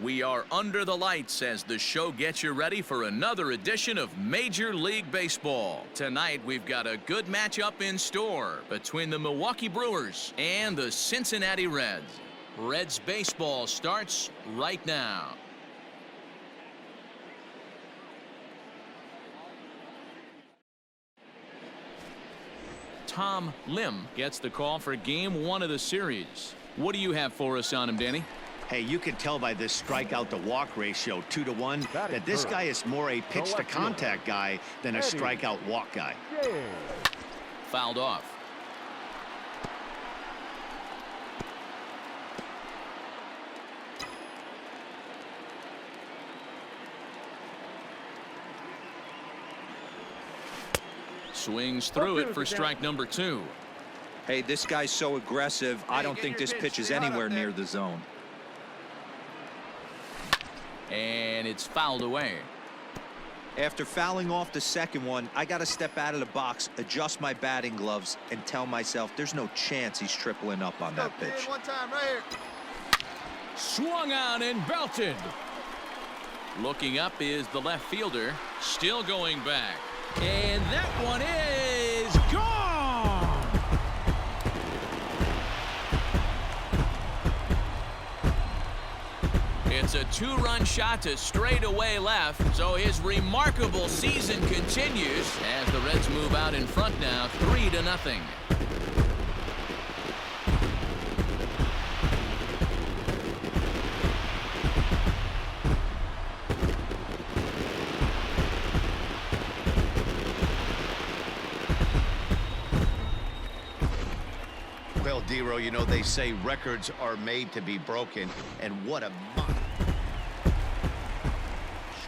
We are under the lights as the show gets you ready for another edition of Major League Baseball. Tonight, we've got a good matchup in store between the Milwaukee Brewers and the Cincinnati Reds. Reds baseball starts right now. Tom Lim gets the call for Game 1 of the series. What do you have for us on him, Danny? Hey, you can tell by this strikeout to walk ratio 2-to-1 that this guy is more a pitch to contact guy than a strikeout walk guy. Fouled off. Swings through it for strike number 2. Hey, this guy's so aggressive. I don't think this pitch is anywhere near the zone. And it's fouled away. After fouling off the second one, I got to step out of the box, adjust my batting gloves, and tell myself there's no chance he's tripling up on that pitch. One time right here. Swung on and belted. Looking up is the left fielder, still going back. And that one is gone. It's a 2-run shot to straightaway left, so his remarkable season continues as the Reds move out in front now, 3-0. Well, Dero, you know, they say records are made to be broken, and what a month.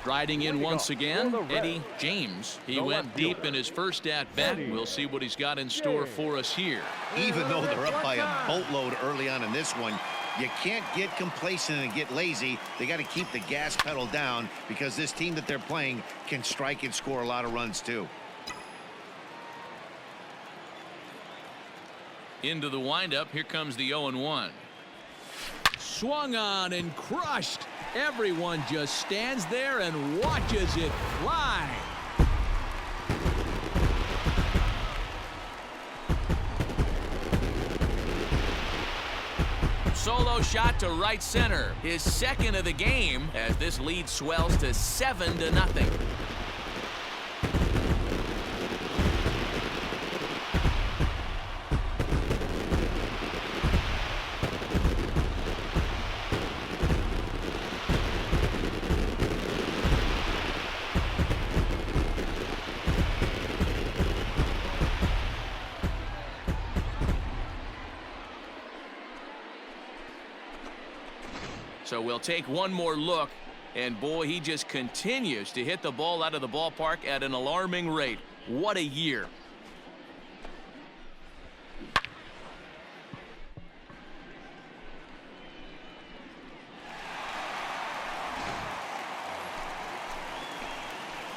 Striding in once again, Eddie James. He went deep in his first at-bat. We'll see what he's got in store for us here. Even though they're up by a boatload early on in this one, you can't get complacent and get lazy. They got to keep the gas pedal down because this team that they're playing can strike and score a lot of runs too. Into the windup, here comes the 0-1. Swung on and crushed. Everyone just stands there and watches it fly. Solo shot to right center, his second of the game, as this lead swells to 7-0. So we'll take one more look, and boy, he just continues to hit the ball out of the ballpark at an alarming rate. What a year.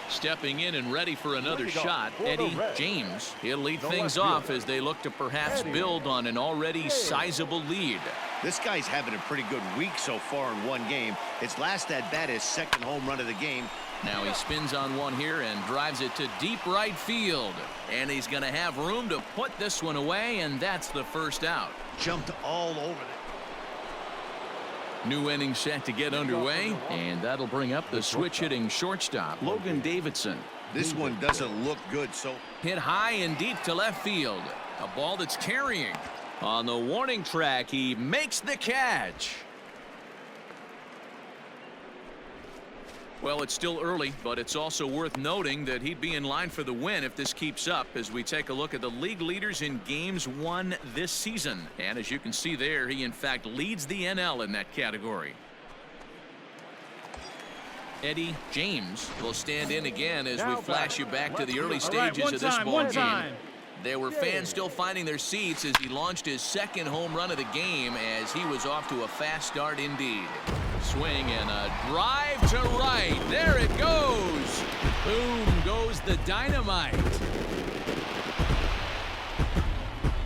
Stepping in and ready for another shot, Eddie James. He'll lead things off as they look to perhaps build on an already sizable lead. This guy's having a pretty good week so far in one game. His last at-bat is second home run of the game. Now he spins on one here and drives it to deep right field. And he's going to have room to put this one away, and that's the first out. Jumped all over it. New inning set to get underway, and that'll bring up the switch-hitting shortstop, Logan Davidson. This one doesn't look good, so hit high and deep to left field. A ball that's carrying. On the warning track, he makes the catch. Well, it's still early, but it's also worth noting that he'd be in line for the win if this keeps up as we take a look at the league leaders in games won this season. And as you can see there, he in fact leads the NL in that category. Eddie James will stand in again as we flash you back to the early stages of this ball game. There were fans still finding their seats as he launched his second home run of the game as he was off to a fast start indeed. Swing and a drive to right. There it goes. Boom goes the dynamite.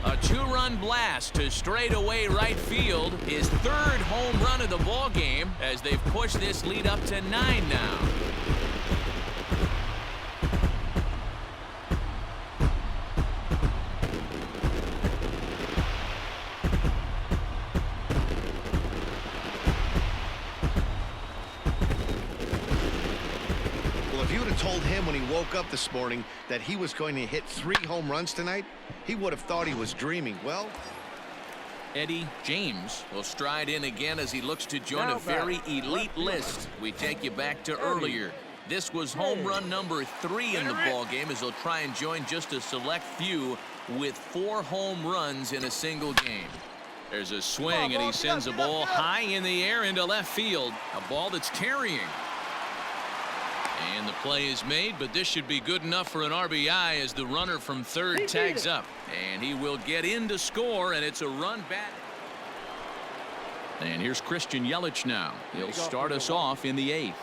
A two-run blast to straightaway right field. His third home run of the ball game as they've pushed this lead up to 9 now. Told him when he woke up this morning that he was going to hit 3 home runs tonight, he would have thought he was dreaming. Well, Eddie James will stride in again as he looks to join a very elite list. We take you back to earlier. This was home run number 3 in the ball game as he'll try and join just a select few with 4 home runs in a single game. There's a swing and he sends a ball high in the air into left field. A ball that's carrying. And the play is made, but this should be good enough for an RBI as the runner from third tags up. And he will get in to score, and it's a run back. And here's Christian Yelich now. He'll start us off in the 8th.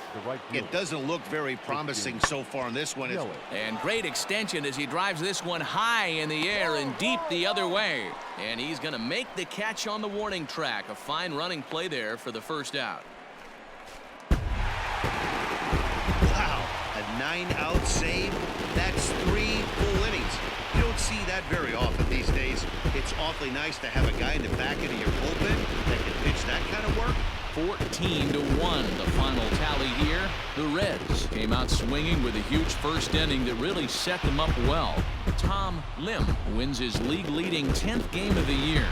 It doesn't look very promising so far in this one. And great extension as he drives this one high in the air and deep the other way. And he's going to make the catch on the warning track. A fine running play there for the first out. A 9-out save. That's 3 full innings. You don't see that very often these days. It's awfully nice to have a guy in the back end of your bullpen that can pitch that kind of work. 14-1 the final tally here. The Reds came out swinging with a huge first inning that really set them up well. Tom Lim wins his league-leading 10th game of the year.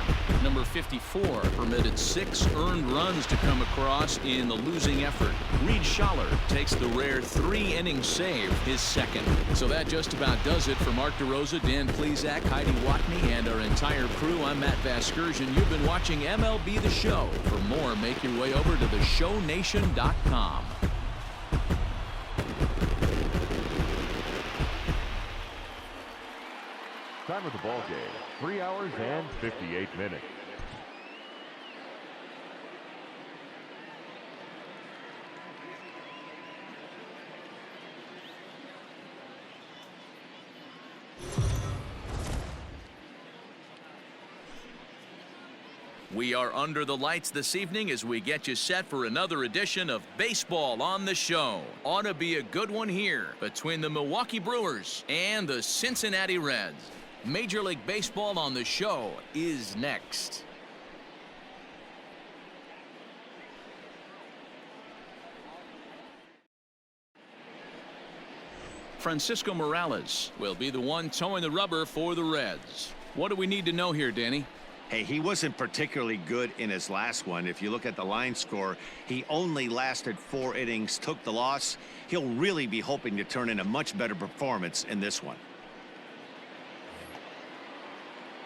Number 54 permitted 6 earned runs to come across in the losing effort. Reed Schaller takes the rare 3-inning save, his second. So that just about does it for Mark DeRosa, Dan Plesac, Heidi Watney, and our entire crew. I'm Matt Vasgersian. You've been watching MLB The Show. For more, make your way over to theshownation.com. Time of the ball game, 3 hours and 58 minutes. We are under the lights this evening as we get you set for another edition of Baseball on the Show. Ought to be a good one here between the Milwaukee Brewers and the Cincinnati Reds. Major League Baseball on the Show is next. Francisco Morales will be the one towing the rubber for the Reds. What do we need to know here, Danny? Hey, he wasn't particularly good in his last one. If you look at the line score, he only lasted 4 innings, took the loss. He'll really be hoping to turn in a much better performance in this one.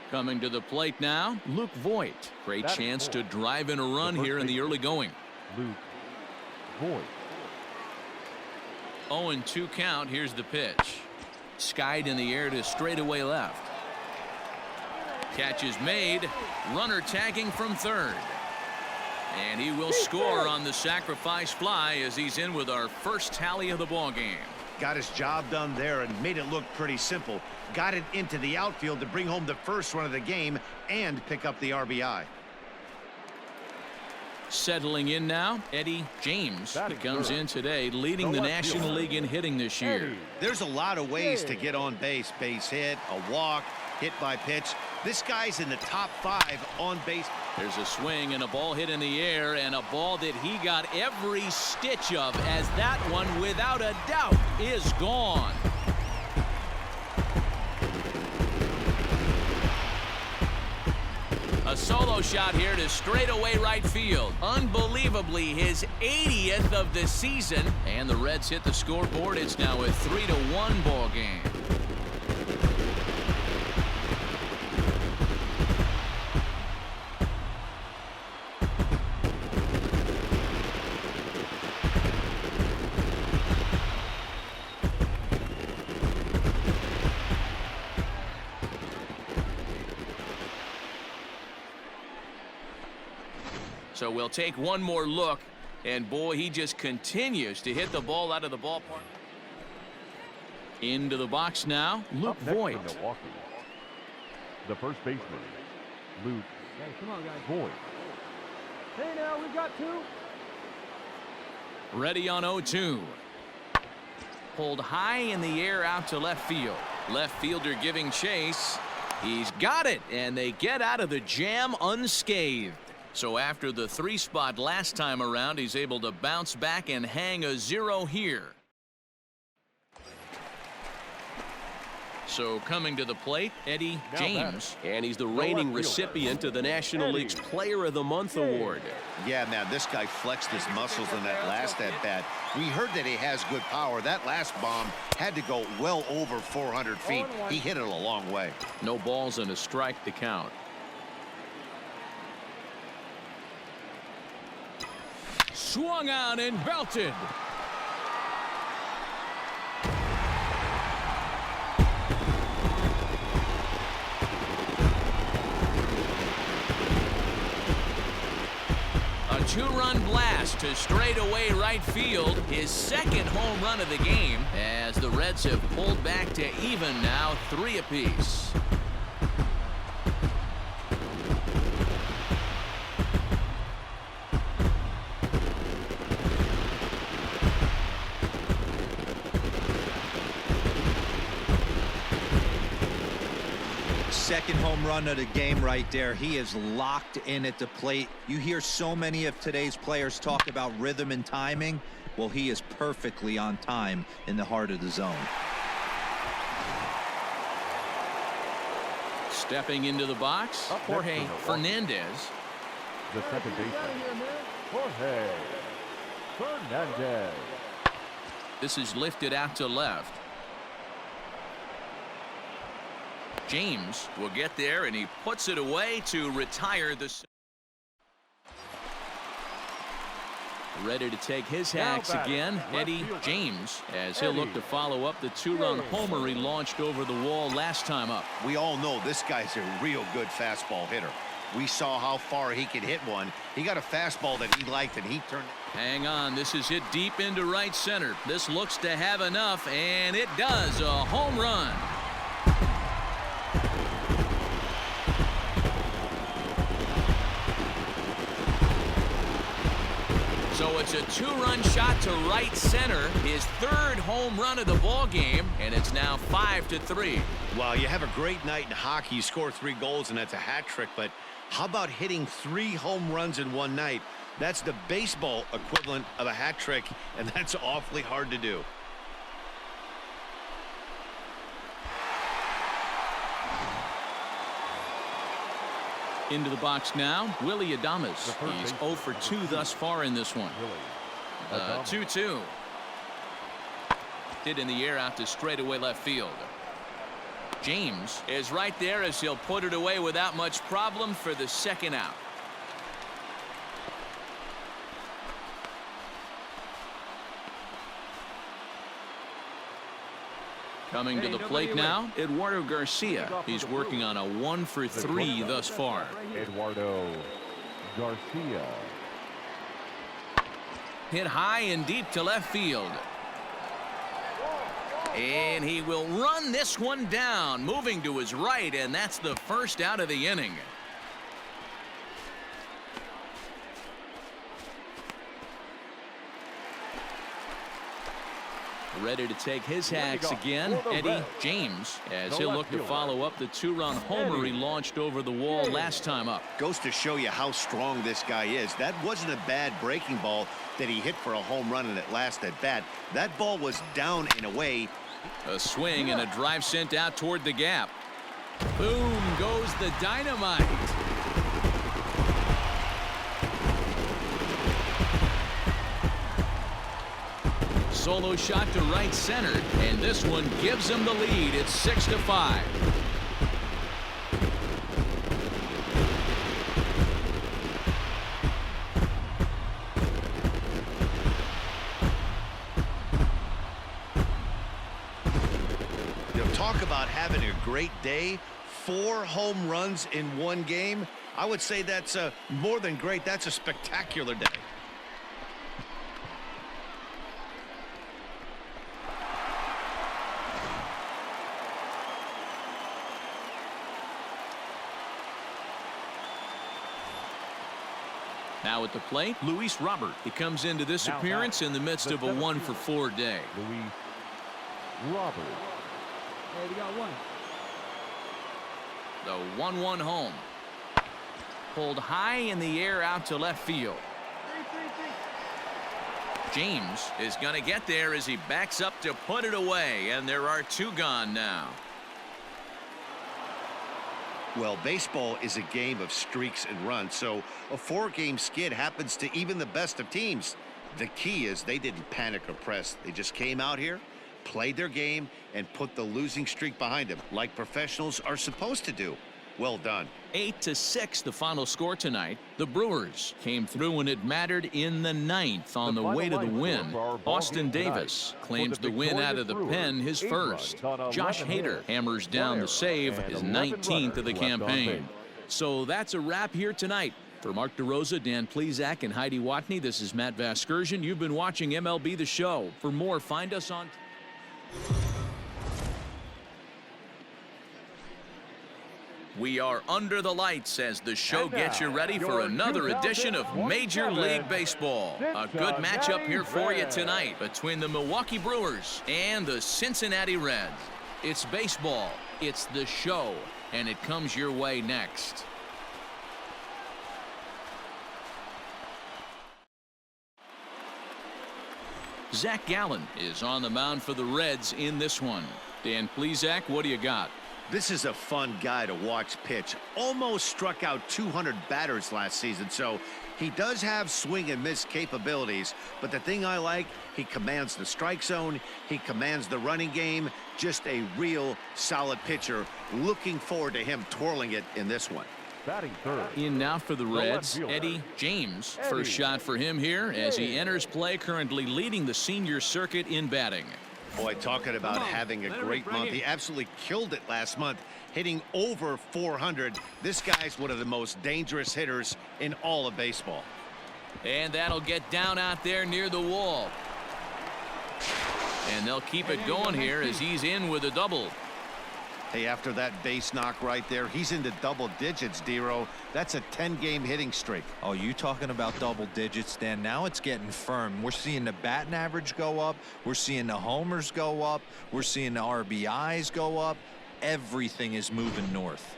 Coming to the plate now, Luke Voit. Great chance to drive in a run here in the early going. Luke Voit. 0-2 count. Here's the pitch. Skied in the air to straightaway left. Catch is made. Runner tagging from third. And he will score on the sacrifice fly as he's in with our first tally of the ball game. Got his job done there and made it look pretty simple. Got it into the outfield to bring home the first run of the game and pick up the RBI. Settling in now, Eddie James comes in today, leading the National League in hitting this year. There's a lot of ways to get on base. Base hit, a walk, hit by pitch. This guy's in the top 5 on base. There's a swing and a ball hit in the air, and a ball that he got every stitch of, as that one, without a doubt, is gone. A solo shot here to straightaway right field. Unbelievably, his 80th of the season. And the Reds hit the scoreboard. It's now a 3-1 ball game. So we'll take one more look, and boy, he just continues to hit the ball out of the ballpark. Into the box now, Luke Voit. The first baseman, Luke Boyd. Hey, now we got two. Ready on 0-2. Pulled high in the air out to left field. Left fielder giving chase. He's got it, and they get out of the jam unscathed. So after the 3 spot last time around, he's able to bounce back and hang a 0 here. So coming to the plate, Eddie James. And he's the reigning recipient of the National League's Player of the Month award. Yeah, man, this guy flexed his muscles in that last at-bat. We heard that he has good power. That last bomb had to go well over 400 feet. He hit it a long way. No balls and a strike to count. Swung out and belted. A 2-run blast to straightaway right field, his second home run of the game, as the Reds have pulled back to even now, 3 apiece. Second home run of the game right there. He is locked in at the plate. You hear so many of today's players talk about rhythm and timing. Well, he is perfectly on time in the heart of the zone. Stepping into the box, Jorge Fernandez. The second baseman, Jorge Fernandez. This is lifted out to left. James will get there, and he puts it away to retire the. Ready to take his hacks again, Eddie James, as he'll look to follow up the 2-run homer he launched over the wall last time up. We all know this guy's a real good fastball hitter. We saw how far he could hit one. He got a fastball that he liked, and he turned. Hang on, this is hit deep into right center. This looks to have enough, and it does. A home run. So it's a 2-run shot to right center, his 3rd home run of the ball game, and it's now 5-3. Wow, you have a great night in hockey. You score 3 goals, and that's a hat trick. But how about hitting 3 home runs in one night? That's the baseball equivalent of a hat trick, and that's awfully hard to do. Into the box now, Willie Adames. He's 0 for 2 thus far in this one. 2-2. Hit in the air out to straightaway left field. James is right there as he'll put it away without much problem for the 2nd out. Coming to the plate now, Eduardo Garcia. He's working on a 1 for 3 thus far. Eduardo Garcia. Hit high and deep to left field. And he will run this one down, moving to his right, and that's the 1st out of the inning. Ready to take his hacks again, Eddie James, as he'll look to follow up the 2-run homer he launched over the wall last time up. Goes to show you how strong this guy is. That wasn't a bad breaking ball that he hit for a home run in that last at bat. That ball was down and away. A swing and a drive sent out toward the gap. Boom goes the dynamite. Solo shot to right center, and this one gives him the lead. It's 6-5. Talk about having a great day. 4 home runs in one game. I would say that's more than great. That's a spectacular day. Now at the plate, Luis Robert. He comes into this appearance in the midst of a 1-for-4 day. Luis Robert. Hey, we got one. The 1-1 home. Pulled high in the air out to left field. James is going to get there as he backs up to put it away, and there are 2 gone now. Well, baseball is a game of streaks and runs, so a 4-game skid happens to even the best of teams. The key is they didn't panic or press. They just came out here, played their game, and put the losing streak behind them, like professionals are supposed to do. Well done. 8-6 the final score tonight. The Brewers came through when it mattered in the 9th on the way to the win. Austin Davis claims the win out of the pen, his first. Josh Hader hammers down the save, his 19th of the campaign. So that's a wrap here tonight. For Mark DeRosa, Dan Plesac, and Heidi Watney, this is Matt Vasgersian. You've been watching MLB The Show. For more, find us on... We are under the lights as the show gets you ready for another edition of Major League Baseball. A good matchup here for you tonight between the Milwaukee Brewers and the Cincinnati Reds. It's baseball, it's the show, and it comes your way next. Zach Gallen is on the mound for the Reds in this one. Dan Plesac, what do you got? This is a fun guy to watch pitch. Almost struck out 200 batters last season, so he does have swing and miss capabilities. But the thing I like, he commands the strike zone, he commands the running game. Just a real solid pitcher. Looking forward to him twirling it in this one. Batting third. In now for the Reds, Eddie James. First shot for him here as he enters play, currently leading the senior circuit in batting. Boy, talking about having a great month. He absolutely killed it last month, hitting over 400. This guy's one of the most dangerous hitters in all of baseball. And that'll get down out there near the wall. And they'll keep it going here as he's in with a double. Hey, after that base knock right there, he's into double digits, Dero. That's a 10-game hitting streak. Oh, you talking about double digits, Dan? Now it's getting firm. We're seeing the batting average go up. We're seeing the homers go up. We're seeing the RBIs go up. Everything is moving north.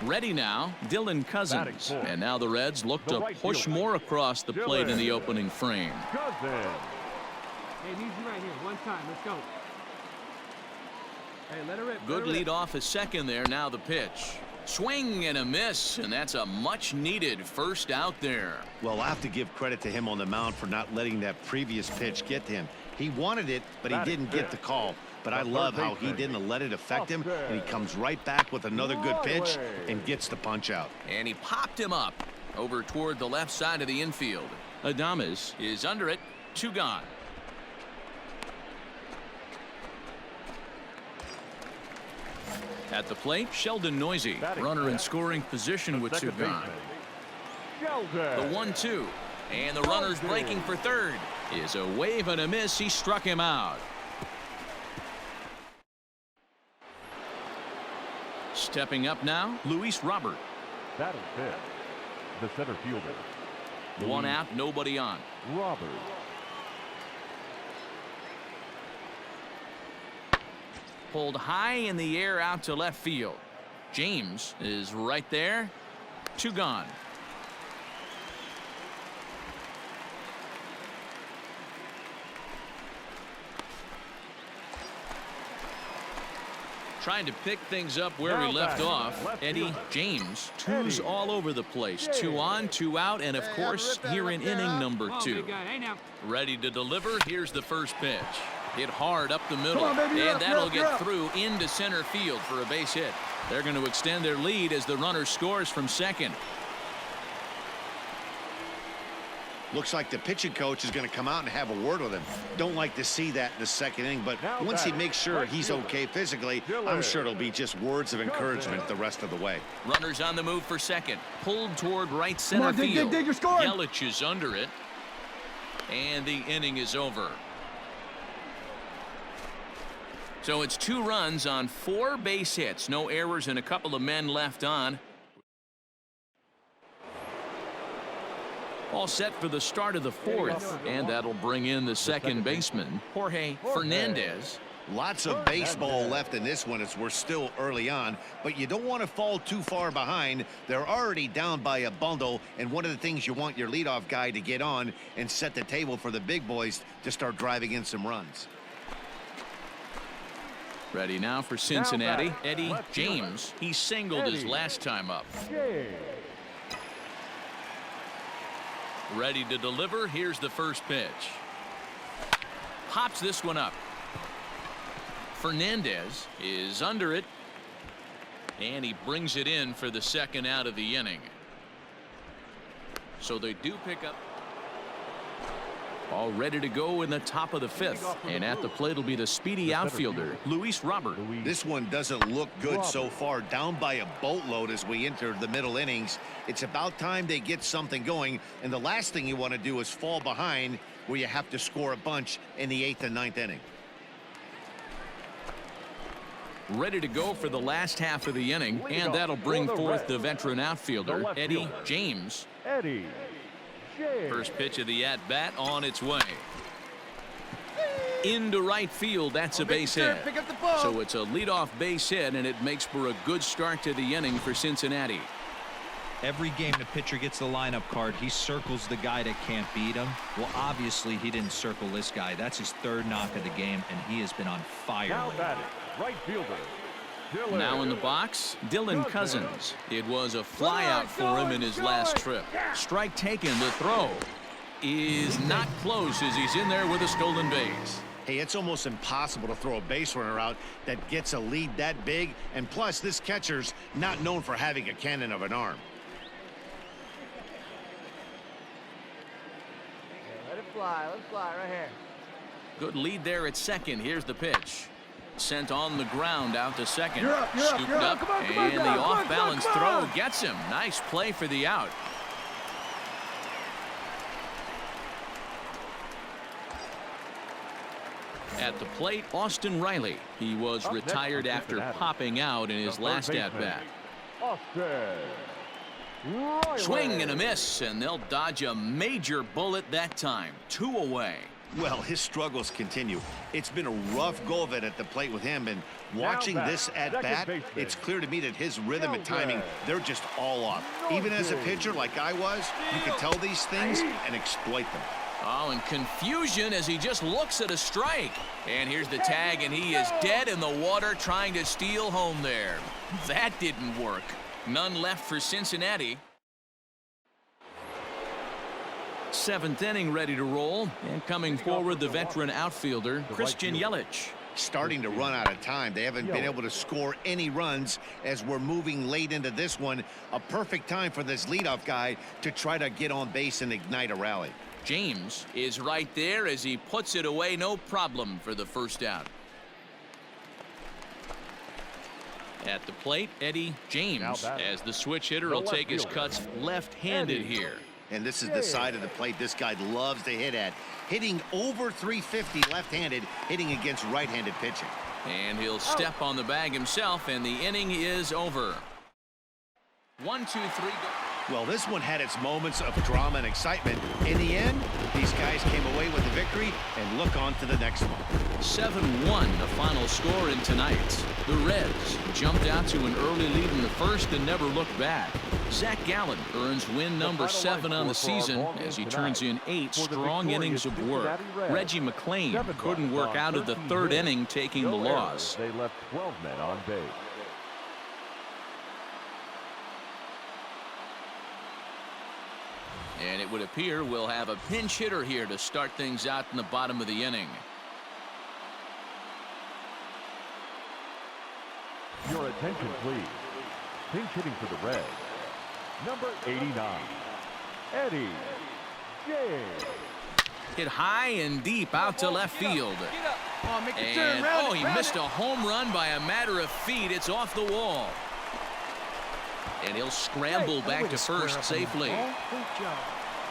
Ready now, Dylan Cousins. And now the Reds look to push more across the plate in the opening frame. Cousins. Hey, easy right here. One time. Let's go. Hey, let her rip. Good lead off at second there. Now the pitch. Swing and a miss, and that's a much-needed first out there. Well, I have to give credit to him on the mound for not letting that previous pitch get to him. He wanted it, but he didn't get the call. But I love how he didn't let it affect him, and he comes right back with another good pitch and gets the punch out. And he popped him up over toward the left side of the infield. Adames is under it. 2 gone. At the plate, Sheldon Noisy, runner in scoring position with 2 gone. The 1-2, and the runner's breaking for third. Is a wave and a miss. He struck him out. Stepping up now, Luis Robert. Batting fifth, the center fielder. 1 out, nobody on. Robert. Pulled high in the air out to left field. James is right there. 2 gone. Trying to pick things up where he left off. Eddie James, 2s all over the place. 2 on, 2 out, and of course here in inning number 2. Ready to deliver. Here's the first pitch. Hit hard up the middle, and that'll get through into center field for a base hit. They're going to extend their lead as the runner scores from second. Looks like the pitching coach is going to come out and have a word with him. Don't like to see that in the second inning, but once he makes sure he's okay physically, I'm sure it'll be just words of encouragement the rest of the way. Runners on the move for second. Pulled toward right center field. Yelich is under it. And the inning is over. So it's 2 runs on 4 base hits. No errors and a couple of men left on. All set for the start of the fourth, and that'll bring in the second baseman, Jorge Fernandez. Lots of baseball left in this one as we're still early on, but you don't want to fall too far behind. They're already down by a bundle, and one of the things you want your leadoff guy to get on and set the table for the big boys to start driving in some runs. Ready now for Cincinnati, Eddie James. He singled his last time up. Ready to deliver. Here's the first pitch. Pops this one up. Fernandez is under it, and he brings it in for the second out of the inning. So they do pick up. All ready to go in the top of the fifth, and at the plate will be the speedy outfielder, Luis Robert. This one doesn't look good so far, down by a boatload as we enter the middle innings. It's about time they get something going, and the last thing you want to do is fall behind where you have to score a bunch in the 8th and 9th inning. Ready to go for the last half of the inning, and that'll bring forth the veteran outfielder, Eddie James. First pitch of the at-bat on its way. Into right field, that's a base hit. So it's a leadoff base hit, and it makes for a good start to the inning for Cincinnati. Every game the pitcher gets the lineup card, he circles the guy that can't beat him. Well, obviously he didn't circle this guy. That's his third knock of the game, and he has been on fire lately. Right fielder. Now in the box, Dylan Cousins. It was a fly out for him in his last trip. Strike taken. The throw is not close as he's in there with a stolen base. Hey, it's almost impossible to throw a base runner out that gets a lead that big, and plus this catcher's not known for having a cannon of an arm. Let it fly right here. Good lead there at second. Here's the pitch. Sent on the ground out to second. Scooped up, and the off-balance throw gets him. Nice play for the out. At the plate, Austin Riley. He was retired after popping out in his last at-bat. Swing and a miss, and they'll dodge a major bullet that time. 2 away. Well, his struggles continue. It's been a rough go of it at the plate with him, and watching this at-bat, it's clear to me that his rhythm and timing, they're just all off. Even as a pitcher like I was, you can tell these things and exploit them. Oh, and confusion as he just looks at a strike. And here's the tag, and he is dead in the water trying to steal home there. That didn't work. None left for Cincinnati. 7th inning ready to roll, and coming forward the veteran outfielder Christian Yelich. Starting to run out of time. They haven't been able to score any runs as we're moving late into this one. A perfect time for this leadoff guy to try to get on base and ignite a rally. James is right there as he puts it away, no problem for the first out. At the plate, Eddie James, as the switch hitter will take his cuts left-handed here. And this is the side of the plate this guy loves to hit at. Hitting over 350 left-handed, hitting against right-handed pitching. And he'll step on the bag himself, and the inning is over. 1, 2, 3, go. Well, this one had its moments of drama and excitement. In the end, these guys came away with the victory, and look on to the next one. 7-1 the final score in tonight's. The Reds jumped out to an early lead in the first and never looked back. Zach Gallen earns win number 7 on the season as he turns in 8 strong innings of work. Reggie McClain couldn't work out of the 3rd inning, taking the loss. They left 12 men on base. And it would appear we'll have a pinch hitter here to start things out in the bottom of the inning. Your attention, please. Pinch hitting for the Reds, number 89, Eddie James. Hit high and deep out to left field. And, oh, he missed a home run by a matter of feet. It's off the wall. And he'll scramble back to first safely.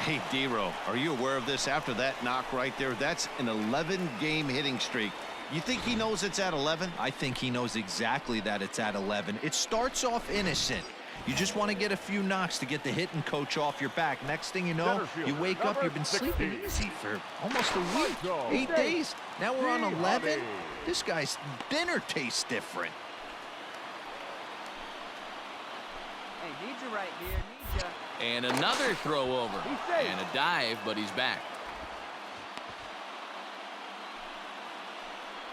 Hey, D-Row, are you aware of this? After that knock right there, that's an 11-game hitting streak. You think he knows it's at 11? I think he knows exactly that it's at 11. It starts off innocent. You just want to get a few knocks to get the hitting coach off your back. Next thing you know, you wake up, you've been sleeping easy for almost a week, 8 days. Now we're on 11. This guy's dinner tastes different. Hey, need you right here. Need you. And another throw over. And a dive, but he's back.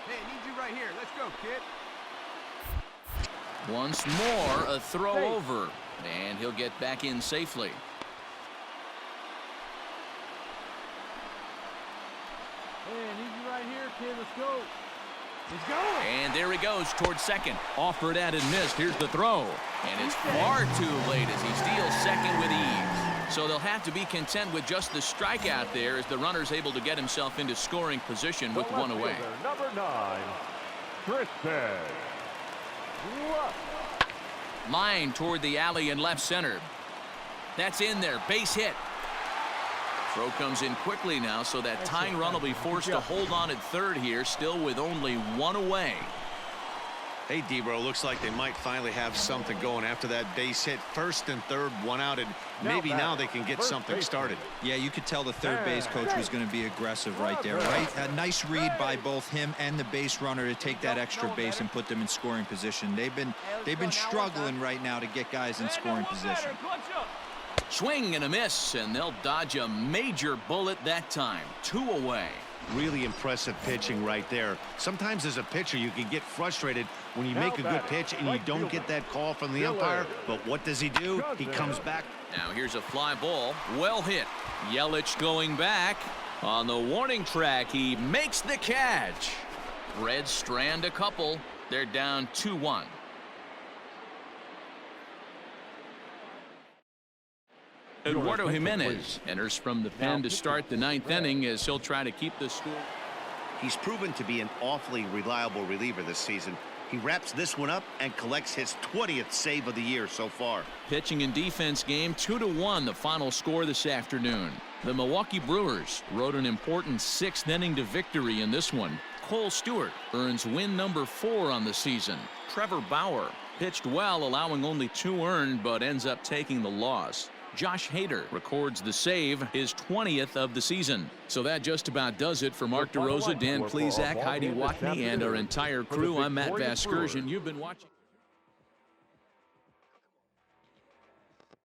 Hey, need you right here. Let's go, kid. Once more, a throw over. And he'll get back in safely. Hey, need you right here, kid. Let's go. He's going. And there he goes towards second. Offered at and missed. Here's the throw. And it's far too late as he steals second with ease. So they'll have to be content with just the strikeout there as the runner's able to get himself into scoring position with one away. Number 9, Tristan. Line toward the alley and left center. That's in there. Base hit. Throw comes in quickly now, so that tying run will be forced to hold on at third here, still with only one away. Hey, Debro, looks like they might finally have something going after that base hit. First and third, one out, and maybe now they can get something started. Yeah, you could tell the third base coach was going to be aggressive right there, right? A nice read by both him and the base runner to take that extra base and put them in scoring position. They've been struggling right now to get guys in scoring position. Swing and a miss, and they'll dodge a major bullet that time. 2 away. Really impressive pitching right there. Sometimes as a pitcher, you can get frustrated when you make a good pitch and you don't get that call from the umpire. But what does he do? He comes back. Now here's a fly ball. Well hit. Yelich going back. On the warning track, he makes the catch. Reds strand a couple. They're down 2-1. Eduardo Jimenez enters from the pen to start the 9th inning as he'll try to keep the score. He's proven to be an awfully reliable reliever this season. He wraps this one up and collects his 20th save of the year so far. Pitching and defense game 2-1 the final score this afternoon. The Milwaukee Brewers rode an important 6th inning to victory in this one. Cole Stewart earns win number 4 on the season. Trevor Bauer pitched well, allowing only 2 earned, but ends up taking the loss. Josh Hader records the save, his 20th of the season. So that just about does it for Mark DeRosa, Dan Plesac, Heidi Watney, and our entire crew. I'm Matt Vasgersian. You've been watching.